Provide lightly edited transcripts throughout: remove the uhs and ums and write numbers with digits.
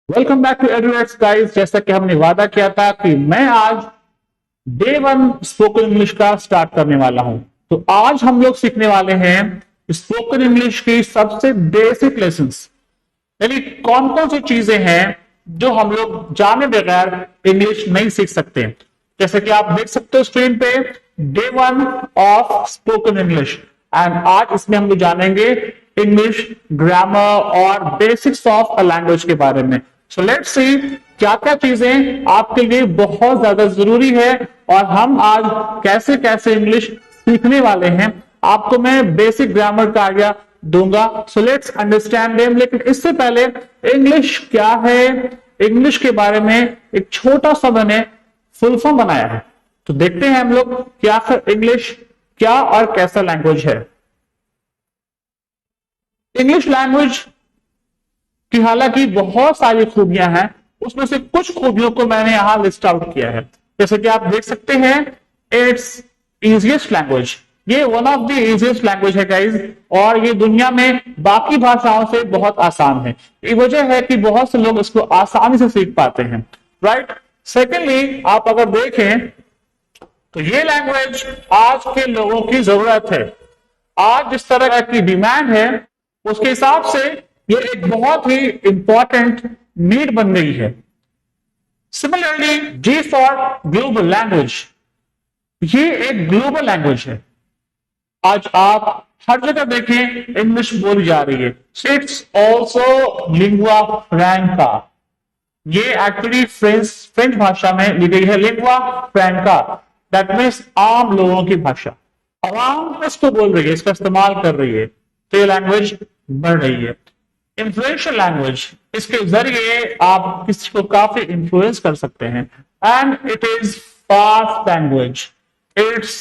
Welcome back to Eduates guys. जैसा कि हमने वादा किया था कि मैं आज डे वन स्पोकन इंग्लिश का स्टार्ट करने वाला हूं। तो आज हम लोग सीखने वाले हैं स्पोकन इंग्लिश की सबसे बेसिक लेसन्स, यानी कौन कौन सी चीजें हैं जो हम लोग जाने बगैर इंग्लिश नहीं सीख सकते। जैसे कि आप देख सकते हो स्क्रीन पे, day one of spoken English. And आज इसमें हम लोग जानेंगे इंग्लिश ग्रामर और बेसिक्स ऑफ अ लैंग्वेज के बारे में। सो लेट्स सी क्या क्या चीजें आपके लिए बहुत ज्यादा जरूरी है और हम आज कैसे कैसे इंग्लिश सीखने वाले हैं। आपको मैं बेसिक ग्रामर का आइडिया दूंगा, सो लेट्स अंडरस्टैंड देम। लेकिन इससे पहले इंग्लिश क्या है, इंग्लिश के बारे में एक छोटा सा मैंने फुल फॉर्म बनाया है। तो देखते हैं हम लोग कि आखिर इंग्लिश क्या और कैसा लैंग्वेज है। इंग्लिश लैंग्वेज की हालांकि बहुत सारी खूबियां हैं, उसमें से कुछ खूबियों को मैंने यहां लिस्ट आउट किया है। जैसे कि आप देख सकते हैं, इट्स इजिएस्ट लैंग्वेज, ये one of the easiest language है गाइज, और ये दुनिया में बाकी भाषाओं से बहुत आसान है। ये वजह है कि बहुत से लोग इसको आसानी से सीख पाते हैं, राइट। सेकेंडली, आप अगर देखें तो ये लैंग्वेज आज के लोगों की जरूरत है। आज जिस तरह की डिमांड है उसके हिसाब से ये एक बहुत ही इंपॉर्टेंट नीड बन गई है। Similarly, G for global language, ये एक ग्लोबल लैंग्वेज है। आज आप हर जगह देखें इंग्लिश बोली जा रही है। इट्स ऑल्सो लिंगुआ फ्रैंका, ये एक्चुअली फ्रेंच भाषा में ली गई है। लिंगुआ फ्रैंका दैट मीन्स आम लोगों की भाषा, आवाम इसको बोल रही है, इसका इस्तेमाल कर रही है, तो ये लैंग्वेज बढ़ रही है। इन्फ्लुएंशियल लैंग्वेज, इसके जरिए आप किसी को काफी इंफ्लुएंस कर सकते हैं। And it is fast language, it's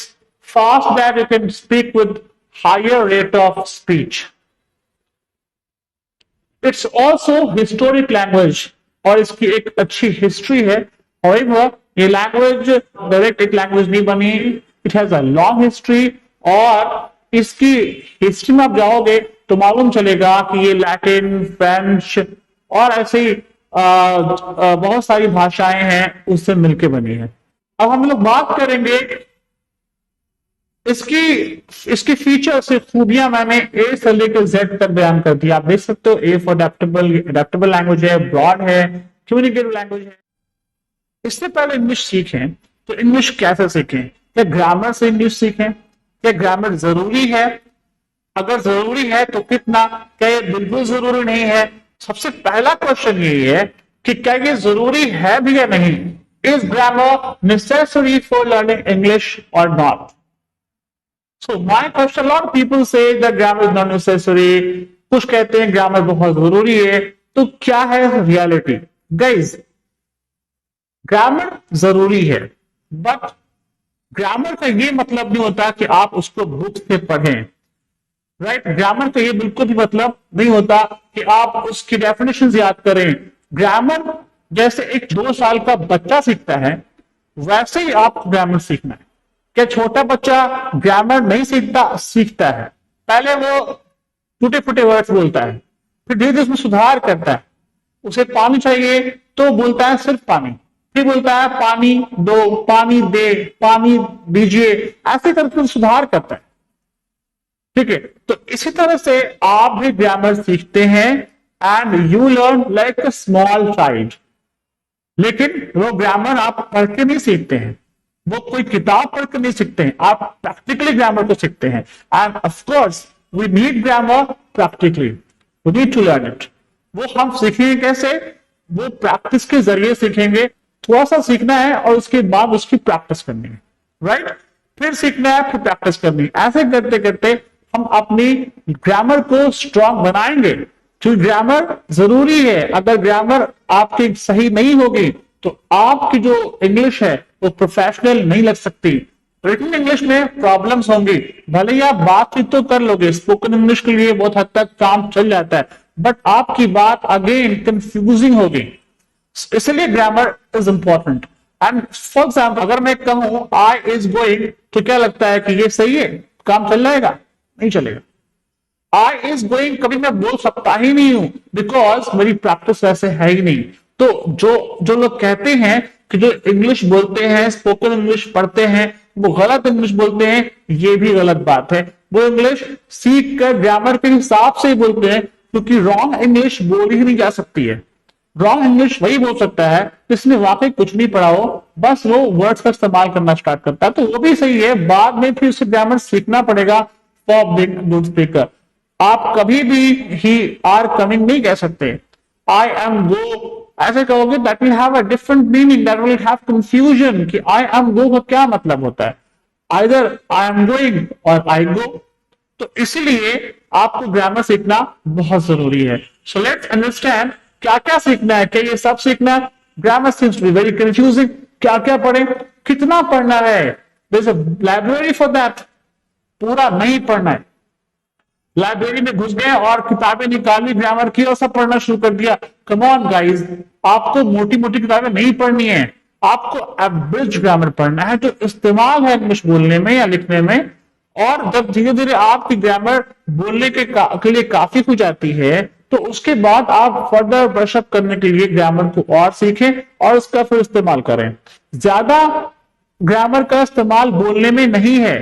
fast that you can speak with higher rate of speech. It's also historic language, और इसकी एक अच्छी हिस्ट्री है। However, ये लैंग्वेज डायरेक्ट एक लैंग्वेज नहीं बनी, it has a long history, और इसकी हिस्ट्री में आप जाओगे तो मालूम चलेगा कि ये लैटिन, फ्रेंच और ऐसे ही बहुत सारी भाषाएं हैं उससे मिलके बनी है। अब हम लोग बात करेंगे इसकी इसकी फीचर से खूबियां मैंने ए से लेकर जेड तक बयान कर दी। आप देख सकते हो, ए फॉर अडेप्टेबल लैंग्वेज है, ब्रॉड है, कम्युनिकेटिव लैंग्वेज है। इससे पहले इंग्लिश सीखें तो इंग्लिश कैसे सीखें? क्या ग्रामर से इंग्लिश सीखें? क्या ग्रामर जरूरी है? अगर जरूरी है तो कितना? क्या ये बिल्कुल जरूरी नहीं है? सबसे पहला क्वेश्चन यही है कि क्या ये जरूरी है भी या नहीं। Is grammar necessary for learning English और not? So my question, a lot of people say that grammar is not necessary. कुछ कहते हैं ग्रामर बहुत जरूरी है। तो क्या है रियलिटी? गाइज, ग्रामर जरूरी है, बट ग्रामर का ये मतलब नहीं होता कि आप उसको बुक से पढ़ें, राइट। ग्रामर का ये बिल्कुल भी मतलब नहीं होता कि आप उसकी डेफिनेशन याद करें। ग्रामर जैसे एक 2 साल का बच्चा सीखता है, वैसे ही आप ग्रामर सीखना है। क्या छोटा बच्चा ग्रामर नहीं सीखता है? पहले वो टूटे फूटे वर्ड्स बोलता है, फिर धीरे धीरे उसमें सुधार करता है। उसे पानी चाहिए तो बोलता है सिर्फ पानी, फिर बोलता है पानी दो, पानी दे, पानी दीजिए, ऐसे करके सुधार करता है, ठीक है। तो इसी तरह से आप भी ग्रामर सीखते हैं, and you learn like a small child. लेकिन वो ग्रामर आप पढ़ के नहीं सीखते हैं, वो कोई किताब पढ़ कर नहीं सीखते हैं, आप प्रैक्टिकली ग्रामर को सीखते हैं। And of course we need grammar practically, we need to learn it. वो हम सीखेंगे कैसे? वो प्रैक्टिस के जरिए सीखेंगे। थोड़ा सा सीखना है और उसके बाद उसकी प्रैक्टिस करनी है, राइट। फिर सीखना है, फिर प्रैक्टिस करनी है। ऐसे करते करते हम अपनी ग्रामर को स्ट्रांग बनाएंगे, क्योंकि ग्रामर जरूरी है। अगर ग्रामर आपकी सही नहीं होगी तो आपकी जो इंग्लिश है वो प्रोफेशनल नहीं लग सकती। रिटन इंग्लिश में प्रॉब्लम्स होंगी, भले ही आप बातचीत तो कर लोगे, स्पोकन इंग्लिश के लिए बहुत हद तक काम चल जाता है, बट आपकी बात अगेन कंफ्यूजिंग होगी। इसलिए grammar is important. And for example, अगर मैं कहूं आई इज गोइंग, तो क्या लगता है कि ये सही है, काम चल जाएगा? नहीं चलेगा। आई इज गोइंग कभी मैं बोल सकता ही नहीं हूं, बिकॉज मेरी प्रैक्टिस वैसे है ही नहीं। तो जो जो लोग कहते हैं कि जो इंग्लिश बोलते हैं, स्पोकन इंग्लिश पढ़ते हैं, वो गलत इंग्लिश बोलते हैं, ये भी गलत बात है। वो इंग्लिश सीख कर ग्रामर के हिसाब से ही बोलते हैं, क्योंकि रॉन्ग इंग्लिश बोली ही नहीं जा सकती है। रॉन्ग इंग्लिश वही बोल सकता है जिसने वाकई कुछ नहीं पढ़ा हो, बस वो वर्ड्स का इस्तेमाल करना स्टार्ट करता है, तो वो भी सही है। बाद में फिर उसे ग्रामर सीखना पड़ेगा फॉर बीइंग गुड स्पीकर। आप कभी भी ही आर कमिंग नहीं कह सकते। आई एम गो ऐसे कहोगे that will have a different meaning, that will have confusion कि आई एम गो का क्या मतलब होता है। आइदर आई एम गोइंग और आई गो। तो इसीलिए आपको ग्रामर सीखना बहुत जरूरी है। सो लेट्स अंडरस्टैंड क्या क्या सीखना है। क्या ये सब सीखना है? Grammar seems to be very confusing. क्या क्या पढ़े, कितना पढ़ना है? There is a library for that. पूरा नहीं पढ़ना है। लाइब्रेरी में घुस गए और किताबें निकाली ग्रामर की और सब पढ़ना शुरू कर दिया। कम ऑन गाइस, आपको मोटी मोटी किताबें नहीं पढ़नी है, आपको एब्रिज ग्रामर पढ़ना है जो इस्तेमाल है इंग्लिश बोलने में या लिखने में। और जब धीरे धीरे आपकी ग्रामर बोलने के लिए काफी हो जाती है, तो उसके बाद आप फर्दर ब्रशअप करने के लिए ग्रामर को और सीखें और उसका फिर इस्तेमाल करें। ज्यादा ग्रामर का इस्तेमाल बोलने में नहीं है।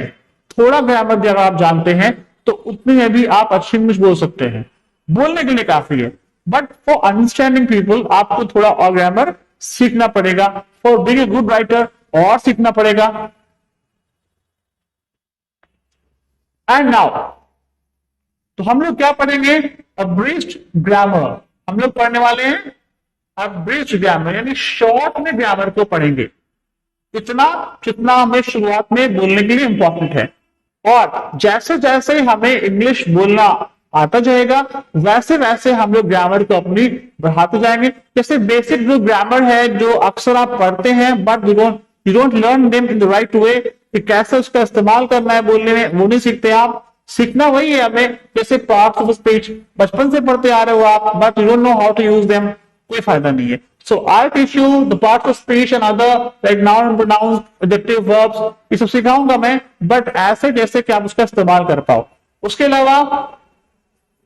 थोड़ा ग्रामर जब आप जानते हैं तो उतने में भी आप अच्छी इंग्लिश बोल सकते हैं। बोलने के लिए काफी है, बट फॉर अंडरस्टैंडिंग पीपल आपको थोड़ा और ग्रामर सीखना पड़ेगा। For being a good writer और सीखना पड़ेगा। एंड नाउ तो हम लोग क्या पढ़ेंगे? अब्रिज्ड ग्रामर। हम लोग पढ़ने वाले हैं अब्रिज्ड ग्रामर, यानी शॉर्ट में ग्रामर को पढ़ेंगे। इतना जितना हमें शुरुआत में बोलने के लिए इंपॉर्टेंट है। और जैसे जैसे हमें इंग्लिश बोलना आता जाएगा, वैसे वैसे हम लोग ग्रामर को अपनी बढ़ाते जाएंगे। जैसे बेसिक जो ग्रामर है जो अक्सर आप पढ़ते हैं, but you don't learn them in the right way, कि कैसे उसका इस्तेमाल करना है बोलने में, वो नहीं सीखते आप। सीखना वही है हमें, जैसे पार्ट्स ऑफ स्पीच बचपन से पढ़ते आ रहे हो आप, but you don't know how to use them, कोई फायदा नहीं है। So I'll teach you the parts of speech and other like noun and pronouns, adjective verbs, ये सब सिखाऊंगा मैं, बट ऐसे जैसे कि आप उसका इस्तेमाल कर पाओ। उसके अलावा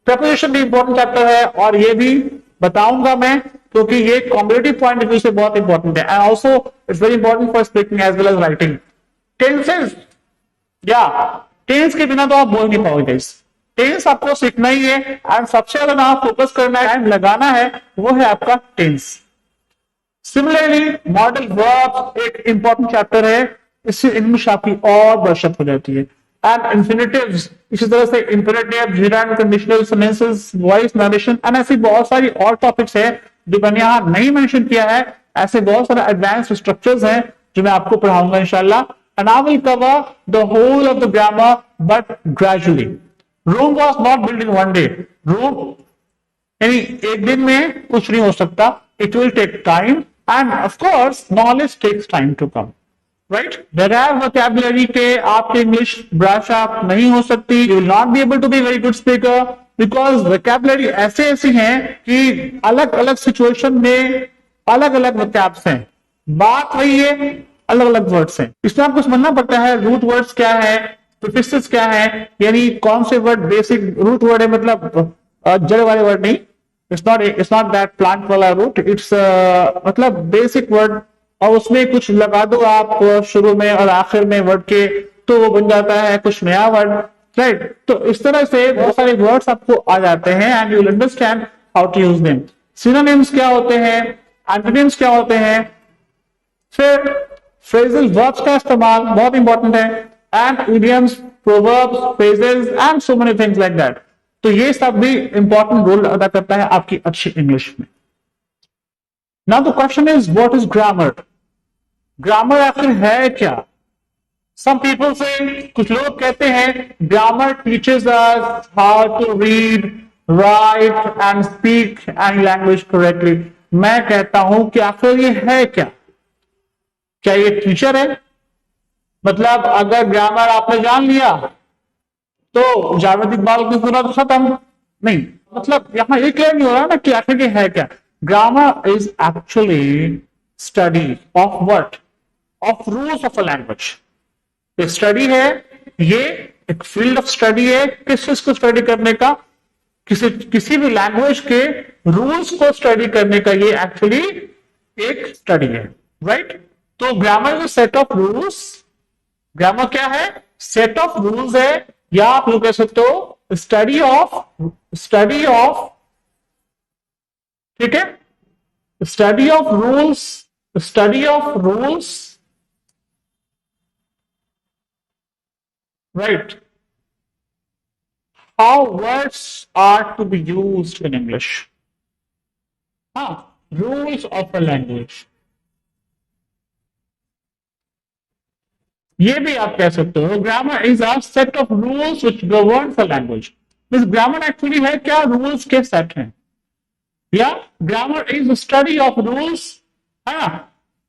प्रेपोजिशन भी इंपॉर्टेंट चैप्टर है और ये भी बताऊंगा मैं, क्योंकि ये कॉम्पिटिटिव पॉइंट ऑफ व्यू से बहुत इंपॉर्टेंट है। And also it's very important for speaking as well as writing. Tenses, या टेंस के बिना तो आप बोल नहीं पाओगे। टेंस आपको सीखना ही है, एंड सबसे ज्यादा आप फोकस करना है, टाइम लगाना है, वो है आपका टेंस। सिमिलरली मॉडल वर्ब एक इंपॉर्टेंट चैप्टर है, इससे इंग्लिश आपकी और ब्रशअप हो जाती है। एंड इंफिनिटिव्स, इसी तरह से imperative, gerund, conditional, sentences, voice, narration, and ऐसी बहुत सारी और टॉपिक्स है जो मैंने यहां नहीं मेंशन किया है। ऐसे बहुत सारे एडवांस स्ट्रक्चर्स हैं जो मैं आपको पढ़ाऊंगा इंशाल्लाह। And I will cover the whole of the grammar but gradually. Rome was not build in one day. Rome यानी एक दिन में कुछ नहीं हो सकता। It will take time, and of course knowledge takes time to come, right. बगैर vocabulary के आपकी इंग्लिश ब्रश अप नहीं हो सकती। You will not be able to be very good speaker, because vocabulary ऐसे ऐसी हैं कि अलग अलग सिचुएशन में अलग अलग वोकैब्स हैं। बात वही है, अलग अलग वर्ड्स हैं। इसमें आपको समझना पड़ता है रूट वर्ड्स क्या है, प्रीफिक्सेस क्या है, यानी कौन से वर्ड बेसिक रूट वर्ड है, मतलब जड़ वाले वर्ड नहीं। इट्स नॉट दैट प्लांट वाला रूट, इट्स मतलब बेसिक वर्ड, और उसमें कुछ लगा दो आप शुरू में और आखिर में वर्ड के, तो वो बन जाता है कुछ नया वर्ड, राइट। तो इस तरह से बहुत सारे वर्ड्स आपको आ जाते हैं, and you will understand how to use them. Synonyms क्या होते हैं, एंटोनिम्स क्या होते हैं, फिर फ्रेजल वर्ब्स का इस्तेमाल बहुत इंपॉर्टेंट है, and idioms, proverbs, phrases and so many things like that. तो ये सब भी इंपॉर्टेंट रोल अदा करता है आपकी अच्छी इंग्लिश में। Now the question is what is grammar. Grammar आखिर है क्या? सम पीपल से, कुछ लोग कहते हैं grammar teaches us how to read, write and speak any language correctly. मैं कहता हूं कि आखिर ये है क्या? क्या ये टीचर है? मतलब अगर ग्रामर आपने जान लिया तो जावेद इकबाल की जरूरत खत्म नहीं। मतलब यहां ये क्लियर नहीं हो रहा ना कि आखिर ये है क्या। Grammar is actually study of what, of rules of a language. Study है ये एक फील्ड ऑफ स्टडी है किस चीज को स्टडी करने का, किसी भी लैंग्वेज के रूल्स को स्टडी करने का, ये एक्चुअली एक स्टडी है, राइट। तो grammar is set of rules, grammar क्या है, सेट ऑफ रूल्स है, या आप लोग कह सकते हो स्टडी ऑफ, ठीक है, study of rules, right, how words are to be used in English. Rules of a language. ये भी आप कह सकते हो grammar is a set of rules which governs a language. Means grammar actually है क्या, रूल्स के सेट हैं, या grammar is study of rules, है ना,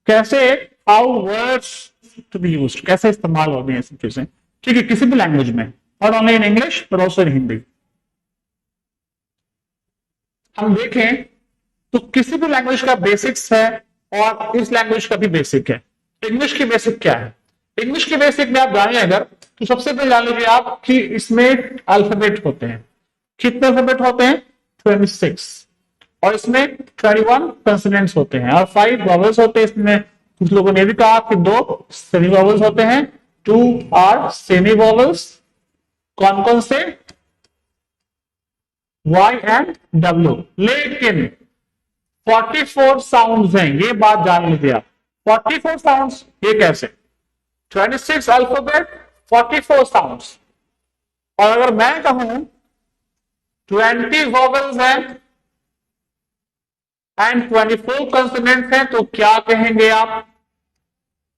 कैसे how words to be used, कैसे इस्तेमाल होते हैं सब चीजें, ठीक है, किसी भी लैंग्वेज में, और only in English but also in Hindi. हम देखें तो किसी भी लैंग्वेज का बेसिक्स है और इस लैंग्वेज का भी बेसिक है। इंग्लिश की बेसिक क्या है, इंग्लिश की बेसिक में आप जानिए अगर, तो सबसे पहले जान लीजिए आप कि इसमें अल्फाबेट होते हैं। कितने अल्फाबेट होते हैं, 26, और इसमें 21 कंसोनेंट्स होते हैं और 5 वॉवल्स होते हैं। इसमें कुछ लोगों ने भी कहा कि 2 सेमी वॉवल्स होते हैं, 2 आर सेमी वॉवल्स। कौन कौन से, Y एंड W। लेकिन 44 साउंड्स हैं, ये बात जान लीजिए आप। 44 साउंड्स ये कैसे, 26 अल्फाबेट 44 साउंड्स। और अगर मैं कहूं 20 वॉवल्स हैं एंड 24 कंसोनेंट्स हैं, तो क्या कहेंगे आप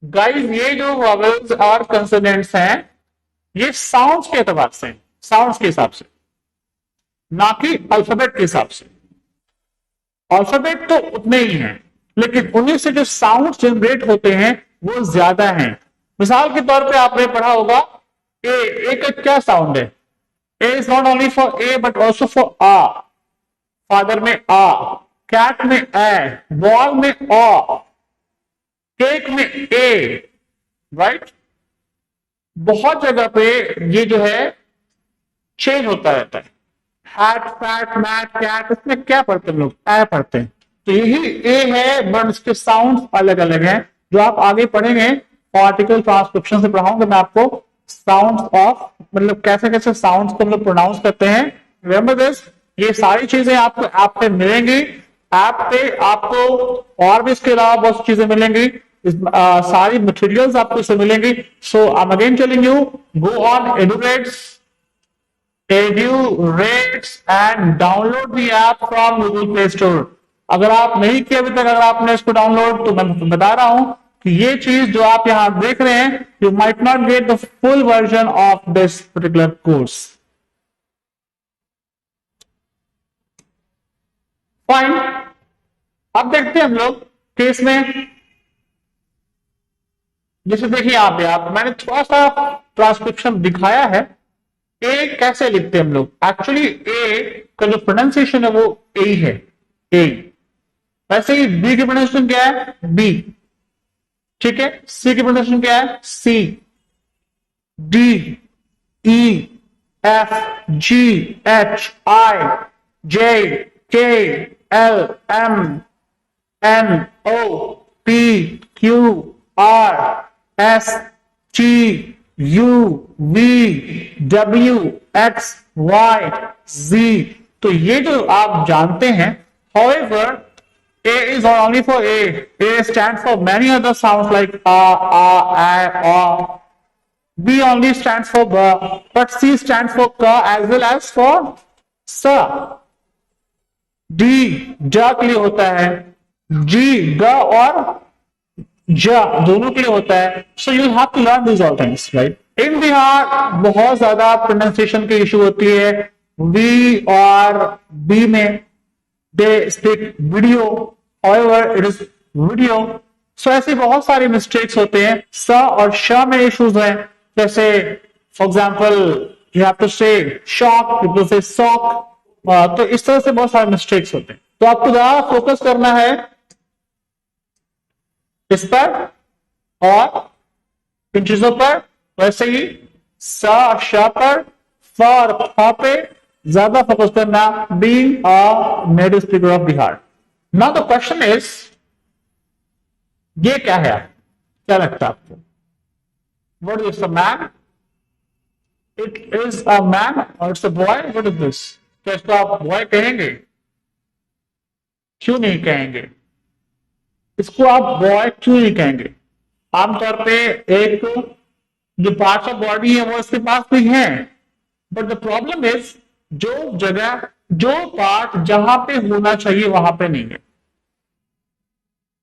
गाइस, ये जो वॉवल्स और कंसोनेंट्स हैं ये साउंड्स के एतबार से, साउंड्स के हिसाब से, ना कि अल्फाबेट के हिसाब से। अल्फाबेट तो उतने ही हैं, लेकिन उन्हीं से जो साउंड जनरेट होते हैं वो ज्यादा हैं। मिसाल के तौर पे आपने पढ़ा होगा ए का क्या साउंड है, a is not only for a but also for आ। फादर में आ, कैट में ए, बॉल में ओ, केक में ए, राइट। बहुत जगह पे ये जो है चेंज होता रहता है। हैट, फैट, मैट, कैट, इसमें क्या पढ़ते हैं लोग, ए पढ़ते हैं। तो यही ए है बट उसके साउंड अलग अलग हैं, जो आप आगे पढ़ेंगे आर्टिकल ट्रांसक्रिप्शन से पढ़ाऊंगा मैं आपको। साउंड ऑफ मतलब कैसे कैसे साउंड्स को हम लोग प्रोनाउंस करते हैं, रिमेंबर दिस। ये सारी चीजें आपको ऐप पे मिलेंगी, ऐप पे आपको और भी इसके अलावा बहुत सी चीजें मिलेंगी, सारी मटेरियल्स आपको इससे मिलेंगी। So I am again telling you, go on edurates and download the app from Google Play Store। अगर आप नहीं किया अभी तक, अगर आपने इसको डाउनलोड, तो मैं बता रहा हूं कि ये चीज जो आप यहां देख रहे हैं, you might not get the full version of this particular course. Fine, अब देखते हैं हम लोग केस में, जैसे देखिए आप मैंने थोड़ा सा ट्रांसक्रिप्शन दिखाया है। ए कैसे लिखते हैं हम लोग, एक्चुअली ए का जो प्रोनाउंसिएशन है वो ए है, ए। वैसे ही बी की प्रोनाउंसिएशन क्या है, बी, ठीक है। सी की प्रोनाउंसिएशन क्या है, C. D, E, F, G, H, I, J, K, L, M, N, O, P, Q, R, S, T, U, V, W, X, Y, Z। तो ये जो आप जानते हैं। However, A is not only for A. A stands for many other sounds like A. B only stands for B, but C stands for K as well as for S. D ज के लिए होता है, G ग और ज दोनों के लिए होता है। So you have to learn this all things, right. In Bihar बहुत ज्यादा प्रोनाउंसिएशन की इशू होती है। वी और बी में they speak video, however it is video. So ऐसे बहुत सारे मिस्टेक्स होते हैं। स और श में इश्यूज हैं, जैसे for example you have to say shock, people say sock. तो इस तरह से बहुत सारे मिस्टेक्स होते हैं। तो आपको ज्यादा फोकस करना है इस पर और इन चीजों पर। वैसे ही श पर, फ और फ पे ज्यादा फोकस करना, being a native speaker of Bihar. Now the question is, ये क्या है, क्या लगता है आपको? What is a man? It is a man और it's a boy? What is this? क्या इसको आप बॉय कहेंगे? क्यों नहीं कहेंगे? इसको आप बॉय क्यों नहीं कहेंगे? आमतौर पे एक जो पार्ट्स ऑफ बॉडी है वो इसके पास भी है, बट द प्रॉब्लम इज जो जगह, जो पार्ट जहां पे होना चाहिए वहां पे नहीं है।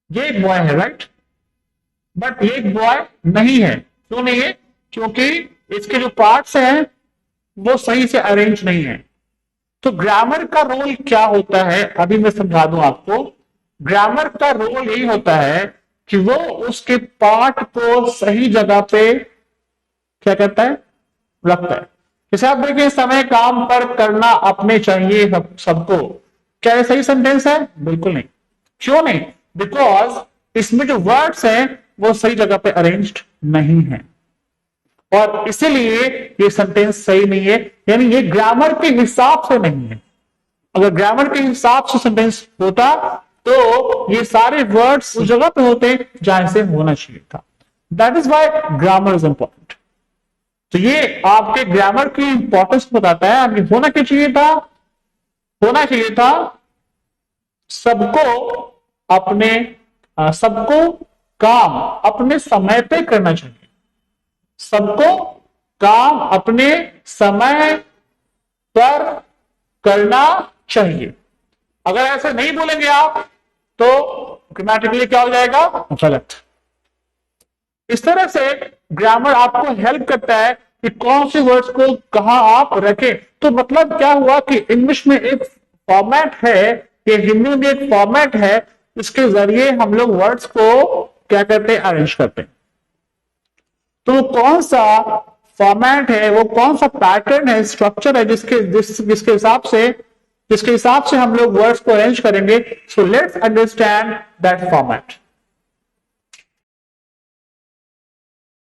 ये एक बॉय है, राइट? बट ये एक बॉय नहीं है। क्यों नहीं है? क्योंकि इसके जो पार्ट्स हैं वो सही से अरेंज नहीं है। तो ग्रामर का रोल क्या होता है, अभी मैं समझा दूं आपको। ग्रामर का रोल यही होता है कि वो उसके पार्ट को सही जगह पे क्या कहता है, रखता है। जैसे आप देखिए, समय काम पर करना अपने चाहिए सबको, क्या ये सही सेंटेंस है? बिल्कुल नहीं। क्यों नहीं? बिकॉज इसमें जो वर्ड्स हैं वो सही जगह पे अरेंज्ड नहीं है, और इसीलिए ये सेंटेंस सही नहीं है। यानी ये ग्रामर के हिसाब से नहीं है। अगर ग्रामर के हिसाब से सेंटेंस होता तो ये सारे वर्ड्स उस जगह पे होते जहां से होना चाहिए था। That is why grammar is important. तो ये आपके ग्रामर की इंपॉर्टेंस बताता है। अभी होना क्या चाहिए था? होना चाहिए था सबको अपने सबको काम अपने समय पे करना चाहिए। सबको काम अपने समय पर करना चाहिए। अगर ऐसे नहीं बोलेंगे आप तो ग्रामेटिकली क्या हो जाएगा? गलत। इस तरह से ग्रामर आपको हेल्प करता है कि कौन से वर्ड्स को कहां आप रखें। तो मतलब क्या हुआ कि इंग्लिश में एक फॉर्मेट है, कि हिंदी में एक फॉर्मेट है, इसके जरिए हम लोग वर्ड्स को क्या करते हैं? अरेंज करते हैं। तो कौन सा फॉर्मेट है, वो कौन सा पैटर्न है, स्ट्रक्चर है जिसके हिसाब से हम लोग वर्ड्स को अरेंज करेंगे। So let's understand that format.